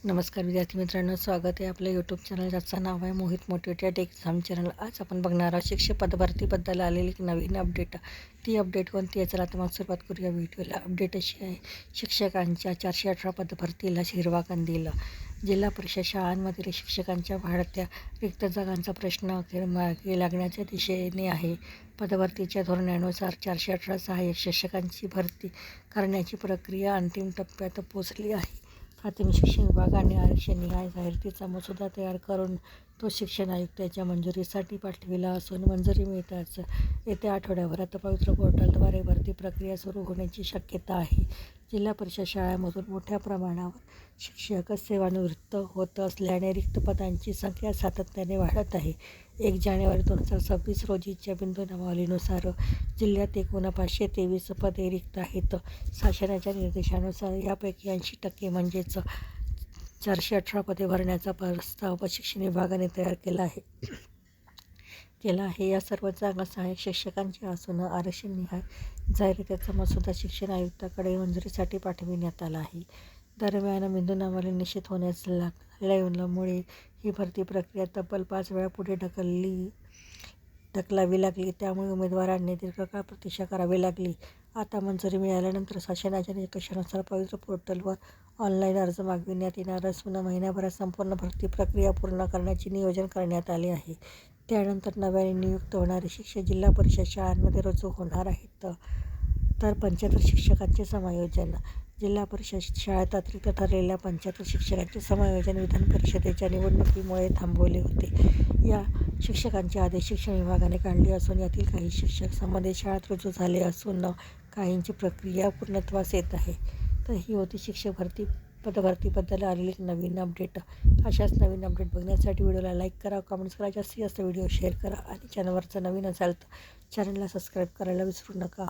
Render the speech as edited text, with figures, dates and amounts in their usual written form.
नमस्कार विद्यार्थी मित्रांनो, स्वागत आहे आपल्या यूट्यूब चॅनल ज्याचं नाव आहे मोहित मोटिवेटेड एक्झाम चॅनल. आज आपण बघणार आहोत शिक्षक पदभरतीबद्दल आलेली एक नवीन अपडेट. ती अपडेट कोणती आहे, चला तर मग सुरुवात करूया व्हिडिओला. अपडेट अशी आहे, शिक्षकांच्या 418 पदभरतीला हिरवा कंदील. जिल्हा परिषद शाळांमधील शिक्षकांच्या वाढत्या रिक्त जागांचा प्रश्न अखेर मार्गी लागण्याच्या दिशेने आहे. पदभरतीच्या धोरणानुसार 418 सहाय्यक शिक्षकांची भरती करण्याची प्रक्रिया अंतिम टप्प्यात पोहोचली आहे. प्राथमिक शिक्षण विभागाने आरक्षणनिहाय जाहिरातीचा मसुदा तयार करून तो शिक्षण आयुक्तांच्या मंजुरीसाठी पाठविला असून मंजुरी मिळताच येत्या आठवड्याभरात पवित्र पोर्टलद्वारे भरती प्रक्रिया सुरू होण्याची शक्यता आहे. जिल्हा परिषद शाळांमधून मोठ्या प्रमाणावर शिक्षक सेवानिवृत्त होत असल्याने रिक्त पदांची संख्या सातत्याने वाढत आहे. 1 जानेवारी 2026 रोजीच्या बिंदूनामावलीनुसार जिल्ह्यात एकूण 523 पदे रिक्त आहेत. शासनाच्या निर्देशानुसार यापैकी 80% म्हणजेच 418 पदे भरण्याचा प्रस्ताव शिक्षण विभागाने तयार केला आहे. या सर्व जागा सहाय्यक शिक्षकांच्या असून आरक्षणनिहाय जाहिरातीचा मसुदा शिक्षण आयुक्तांकडे मंजुरीसाठी पाठविण्यात आला आहे. दरम्यान बिंदूनामावली निश्चित होण्यास झाल्यामुळे ही भरती प्रक्रिया तब्बल 5 वेळा पुढे ढकलावी लागली. त्यामुळे उमेदवारांनी दीर्घकाळ प्रतीक्षा करावी लागली. आता मंजुरी मिळाल्यानंतर शासनाच्या निकषानुसार पवित्र पोर्टलवर ऑनलाईन अर्ज मागविण्यात येणार असून महिन्याभरात संपूर्ण भरती प्रक्रिया पूर्ण करण्याचे नियोजन करण्यात आले आहे. त्यानंतर नव्याने नियुक्त होणारे शिक्षक जिल्हा परिषद शाळांमध्ये रुजू होणार आहेत. तर 75 शिक्षकांचे समायोजन. जिल्हा परिषद शाळेत अतिरिक्त ठरलेल्या 75 शिक्षकांचे समायोजन विधान परिषदेच्या निवडणुकीमुळे थांबवले होते. या शिक्षकांचे आदेश शिक्षण विभागाने काढले असून यातील काही शिक्षक संबंधित शाळेत रुजू झाले असून काहींची प्रक्रिया पूर्णत्वास येत आहे. तर ही होती शिक्षक पदभरतीबद्दल आलेली एक नवीन अपडेट. अशाच नवीन अपडेट बघण्यासाठी व्हिडिओला लाईक करा, कमेंट्स करा, जास्तीत जास्त व्हिडिओ शेअर करा आणि चॅनलवरचं नवीन असाल तर चॅनलला सबस्क्राईब करायला विसरू नका.